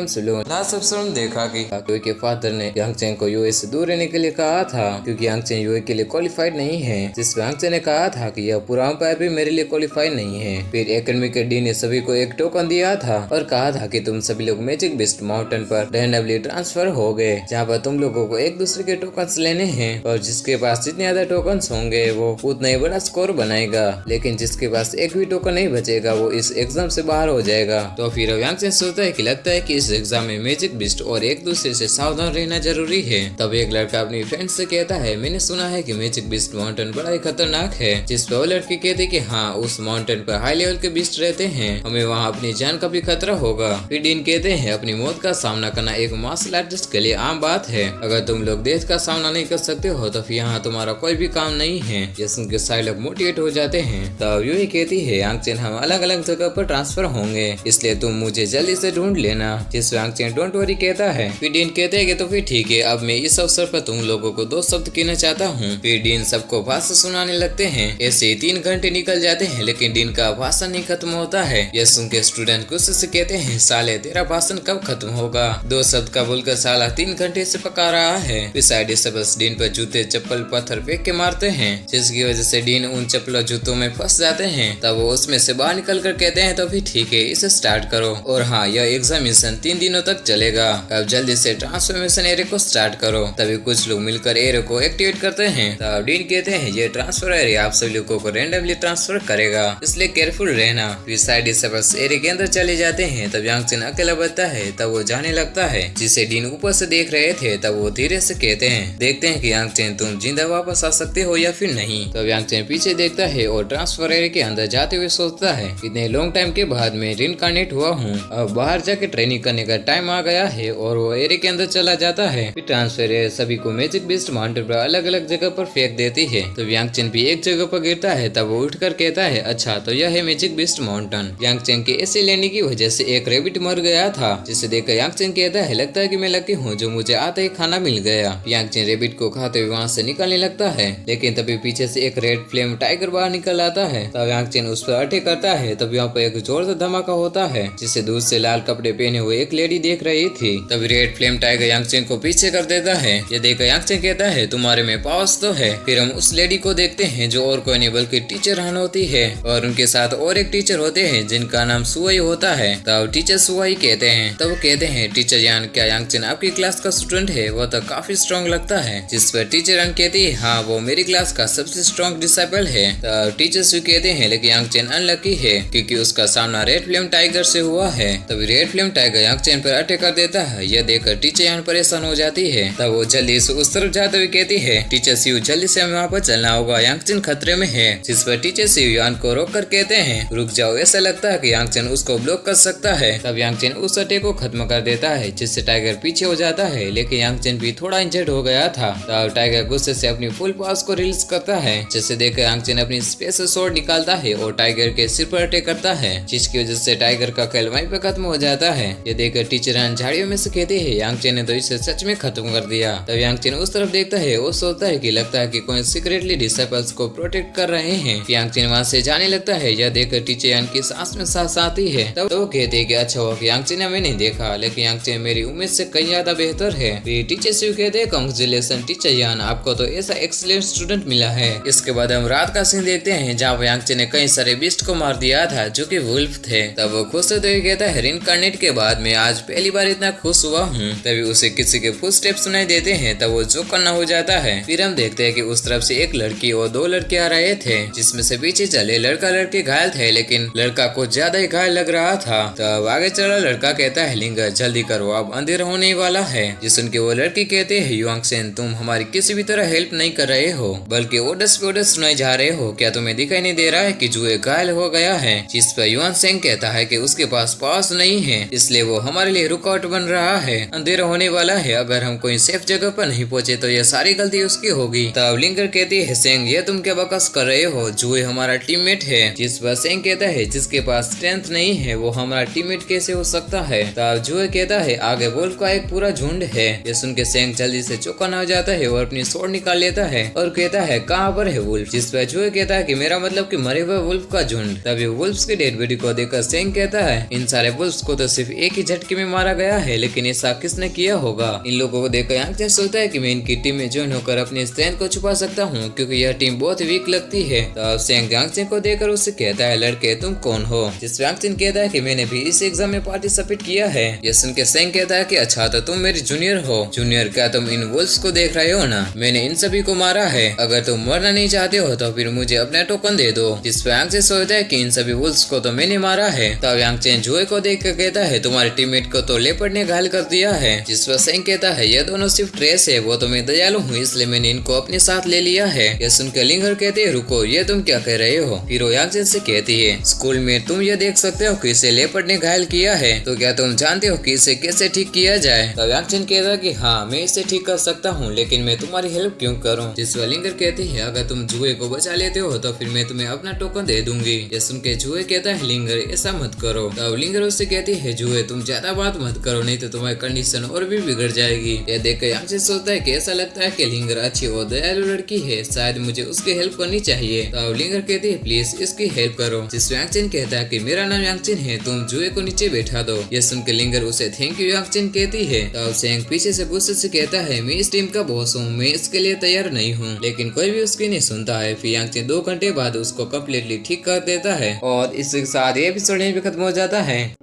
एवं salon. Last episode में देखा कि यूए के फादर ने यांग चेन को यूए से दूर रहने के लिए कहा था क्योंकि यांग चेन यूए के लिए क्वालिफाइड नहीं है, जिसमें यांग चेन ने कहा था कि यह पूरा अंपायर भी मेरे लिए क्वालिफाइड नहीं है। फिर एकेडमी के डीन ने सभी को एक टोकन दिया था और कहा था कि तुम सभी लोग मैजिक बीस्ट माउंटेन पर रैंडमली ट्रांसफर हो गए, जहाँ पर तुम लोगों को एक दूसरे के टोकन लेने हैं और जिसके पास जितने ज्यादा टोकन होंगे वो उतना ही बड़ा स्कोर बनाएगा, लेकिन जिसके पास एक भी टोकन नहीं बचेगा वो इस एग्जाम से बाहर हो जाएगा। तो फिर यांग चेन सोचता है कि लगता है कि इस एग्जाम में मैजिक बीस्ट और एक दूसरे से सावधान रहना जरूरी है। तब एक लड़का अपनी फ्रेंड से कहता है, मैंने सुना है कि मैजिक बीस्ट माउंटेन बड़ा ही खतरनाक है, जिस पर वो लड़की कहती कि हाँ, उस माउंटेन पर हाई लेवल के बीस्ट रहते हैं, हमें वहाँ अपनी जान का भी खतरा होगा। फिर डीन कहते हैं, अपनी मौत का सामना करना एक मार्शल आर्टिस्ट के लिए आम बात है, अगर तुम लोग डेथ का सामना नहीं कर सकते हो तो फिर यहाँ तुम्हारा कोई भी काम नहीं है। ये सुन के सारे लोग मोटिवेट हो जाते हैं। तब यूई कहती है, यांग चेन हम अलग अलग जगह पर ट्रांसफर होंगे, इसलिए तुम मुझे जल्दी से ढूंढ लेना, जिस यांग चेन डोंट वरी कहता है। फिर डीन कहते हैं कि तो फिर ठीक है, अब मैं इस अवसर पर तुम लोगों को 2 शब्द कहना चाहता हूँ। फिर डीन सबको भाषण सुनाने लगते हैं। ऐसे ही 3 घंटे निकल जाते हैं लेकिन डीन का भाषण नहीं खत्म होता है। यह सुन के स्टूडेंट गुस्से से कहते हैं, साले तेरा भाषण कब खत्म होगा, 2 शब्द का बोलकर साला 3 घंटे से पका रहा है। फिर साइड से बस डीन पर जूते चप्पल पत्थर फेंक के मारते हैं, जिसकी वजह से डीन उन चप्पलों जूतों में फंस जाते हैं। तब वो उसमें से बाहर निकल कर कहते हैं, तो भी ठीक है, इसे स्टार्ट करो, और हाँ, यह एग्जामिनेशन 3 दिनों तक चलेगा, अब जल्दी से ट्रांसफॉर्मेशन एरे को स्टार्ट करो। तभी कुछ लोग मिलकर एरे को एक्टिवेट करते हैं। तब डीन कहते हैं, ये ट्रांसफर एरे आप सभी लोगों को रैंडमली ट्रांसफर करेगा, इसलिए केयरफुल रहना। फिर साइड से बस एरे के अंदर चले जाते हैं। तब यांग चेन अकेला बचता है। तब वो जाने लगता है, जिसे डीन ऊपर से देख रहे थे। तब वो धीरे से कहते हैं, देखते हैं कि यांग चेन तुम जिंदा वापस आ सकते हो या फिर नहीं। तब यांग चेन पीछे देखता है और ट्रांसफर एरे के अंदर जाते हुए सोचता है, इतने लॉन्ग टाइम के बाद मैं रिइनकार्नेट हुआ हूँ, अब बाहर जाके ट्रेनिंग करने का टाइम आ गया है, और वो एरे के अंदर चला जाता है। फिर ट्रांसफर एरे सभी को मैजिक बीस्ट माउंटेन पर अलग अलग जगह पर फेंक देती है। तो यांग चेन भी एक जगह पर गिरता है। तब वो उठकर कहता है, अच्छा तो यह है मैजिक बीस्ट माउंटेन। यांग चेन के ऐसे लेने की वजह से एक रेबिट मर गया था, जिसे देखकर यांग चेन कहता है, लगता है कि मैं लकी हूँ जो मुझे आते ही खाना मिल गया। यांग चेन रेबिट को खाते हुए वहाँ से निकलने लगता है, लेकिन तभी पीछे से एक रेड फ्लेम टाइगर बाहर निकल आता है। तब यांग चेन उस पर अटैक करता है। तब यहाँ पर एक जोर से धमाका होता है, जिसे दूर से लाल कपड़े पहने हुए एक लेडी देख रही थी। तभी रेड फ्लेम टाइगर यांग चेन को पीछे कर देता है। ये देखकर यांग चेन कहता है, तुम्हारे में पावर्स तो है। फिर हम उस लेडी को देखते हैं जो और कोई नहीं बल्कि टीचर हान होती है, और उनके साथ और एक टीचर होते हैं जिनका नाम सुवाई होता है। तब टीचर सुवाई कहते हैं, तब वो कहते हैं, टीचर यान क्या यांग चेन आपकी क्लास का स्टूडेंट है, वो तो काफी स्ट्रॉन्ग लगता है। जिस पर टीचर यान कहती है, हाँ वो मेरी क्लास का सबसे स्ट्रॉन्ग डिसाइपल है। तब टीचर सु कहते हैं, लेकिन यांग चेन अनलकी है क्योंकि उसका सामना रेड फ्लेम टाइगर से हुआ है। तभी रेड फ्लेम टाइगर यांग चेन पर अटैक कर देता है। यह देखकर टीचर यान परेशान हो जाती है। तब वो जल्दी से उस तरफ जाते हुए कहती है, टीचर सिव जल्दी से हमें वहाँ पर चलना होगा, यांग चेन खतरे में है। जिस पर टीचर सिव यान को रोक कर कहते हैं, रुक जाओ, ऐसा लगता है कि यांग चेन उसको ब्लॉक कर सकता है। तब यांग चेन उस अटैक को खत्म कर देता है, जिससे टाइगर पीछे हो जाता है, लेकिन यांग चेन भी थोड़ा इंजर्ड हो गया था। तब टाइगर गुस्से से अपनी फुल पावर्स को रिलीज करता है, जिसे देखकर यांग चेन अपनी स्पेशल स्वॉर्ड निकालता है और टाइगर के सिर पर अटैक करता है, जिसकी वजह से टाइगर का खेल वहीं पे खत्म हो जाता है। ये देखकर टीचर यान झाड़ियों में से कहते हैं, यांग चेन ने तो इसे सच में खत्म कर दिया। तब यांग चेन उस तरफ देखता है और सोचता है कि लगता है कि कोई सीक्रेटली डिसाइपल्स को प्रोटेक्ट कर रहे हैं। यांग चेन वहाँ से जाने लगता है। यह देखकर टीचर यान की सांस में सांस आती है। तब तो वो कहते हैं कि अच्छा हुआ कि यांग चेन हमें नहीं देखा, लेकिन यांग चेन मेरी उम्मीद से कई ज्यादा बेहतर है। टीचर से कहते हैं, कांग्रेचुलेशन टीचर यान, आपको तो ऐसा एक्सीलेंट स्टूडेंट मिला है। इसके बाद हम रात का सीन देखते हैं, जहाँ यांग चेन ने कई सारे बीस्ट को मार दिया था जो कि वुल्फ थे। तब वो खुश होते हुए कहता है, रिइनकार्नेट के बाद मैं आज पहली बार इतना खुश हुआ हूँ। तभी उसे किसी के फुटस्टेप सुनाई देते हैं। तब वो जो करना हो जाता है। फिर हम देखते हैं कि उस तरफ से एक लड़की और 2 लड़के आ रहे थे, जिसमें से पीछे चले लड़का लड़के घायल थे, लेकिन लड़का को ज्यादा ही घायल लग रहा था। तब आगे चला लड़का कहता है, लिंगर जल्दी करो, अब अंधेरा होने वाला है। जिस सुन के वो लड़की कहते हैं, यांग चेन तुम हमारी किसी भी तरह हेल्प नहीं कर रहे हो, बल्कि ऑर्डर्स पे ऑर्डर्स सुनाए जा रहे हो, क्या तुम्हें दिखाई नहीं दे रहा है कि जुए घायल हो गया है। जिस पर यांग चेन कहता है कि उसके पास पास नहीं है, इसलिए वो हमारे लिए रुकावट बन रहा है, अंधेरा होने वाला है, अगर हम कोई सेफ जगह पर नहीं पहुंचे तो यह सारी गलती उसकी होगी। तब लिंगर कहती है, सेंग ये तुम क्या बकवास कर रहे हो, जुए हमारा टीममेट है। जिस पर सेंग कहता है, जिसके पास स्ट्रेंथ नहीं है वो हमारा टीममेट कैसे हो सकता है। तब जुए कहता है, आगे वुल्फ का एक पूरा झुंड है। ये सुन के सेंग जल्दी से चौकन्ना हो जाता है और अपनी स्वॉर्ड निकाल लेता है और कहता है, कहाँ पर है वुल्फ। जिस पर जुए कहता है कि मेरा मतलब कि मरे हुए वुल्फ का झुंड। तभी वुल्फ की डेड बॉडी को देखकर सेंग कहता है, इन सारे वुल्फ को तो सिर्फ एक ही झटके में मारा गया है, लेकिन ऐसा किसने किया होगा? इन लोगों को देखकर यांग चेन सोचता है कि मैं इनकी टीम में ज्वाइन होकर अपनी स्ट्रेंथ को छुपा सकता हूँ, क्योंकि यह टीम बहुत वीक लगती है। तब सेंग यांग चेन को देखकर उससे कहता है, लड़के तुम कौन हो? जिस यांग चेन कहता है कि मैंने भी इस एग्जाम में पार्टिसिपेट किया है। यह सुन के सेंग कहता है कि अच्छा तो तुम मेरी जूनियर हो। जूनियर क्या तुम इन वुल्फ्स को देख रहे हो ना? मैंने इन सभी को मारा है। अगर तुम मरना नहीं चाहते हो तो फिर मुझे अपना टोकन दे दो। जिस यांग चेन सोचता है कि इन सभी वुल्फ्स को तो मैंने मारा है। तब यांग चेन जुए को देख कर कहता है, तुम्हारे टीममेट को तो लेपर्ड ने घायल कर दिया है। जिस पर सेंग कहता है, ये दोनों सिर्फ ट्रेस है, वो तो मैं दयालु हूँ इसलिए मैंने इनको अपने साथ ले लिया है। यह सुनकर लिंगर कहते हैं, रुको ये तुम क्या कह रहे हो? फिर वो यांग चेन से कहती है, स्कूल में तुम ये देख सकते हो कि इसे लेपर्ड ने घायल किया है, तो क्या तुम जानते हो कि इसे कैसे ठीक किया जाए? तब यांग चेन कहता है कि हाँ मैं इसे ठीक कर सकता हूँ, लेकिन मैं तुम्हारी हेल्प क्यों करूँ? जिस पर लिंगर कहती है, अगर तुम जुए को बचा लेते हो तो फिर मैं तुम्हें अपना टोकन दे दूंगी। यह सुन के जुए कहता है, लिंगर ऐसा मत करो। तब लिंगर उससे कहती है, जुए तुम ज्यादा बात मत करो, नहीं तो तुम्हारी कंडीशन और भी बिगड़ जाएगी। यह देखकर यांग चेन सोचता है कि ऐसा लगता है कि लिंगर अच्छी और दयालु लड़की है, शायद मुझे उसकी हेल्प करनी चाहिए। तब लिंगर कहती है, प्लीज इसकी हेल्प करो। जिस यांग चेन कहता है कि मेरा नाम यांग चेन है, तुम जुए को नीचे बैठा दो। यह सुनकर लिंगर उसे थैंक यू यांग चेन कहती है। तब सेंग पीछे से गुस्से से कहता है, मैं इस टीम का बॉस हूँ, मैं इसके लिए तैयार नहीं हूँ। लेकिन कोई भी उसकी नहीं सुनता है। फिर यांग चेन 2 घंटे बाद उसको कम्प्लीटली ठीक कर देता है और इसके साथ ये एपिसोड यहीं पे खत्म हो जाता है।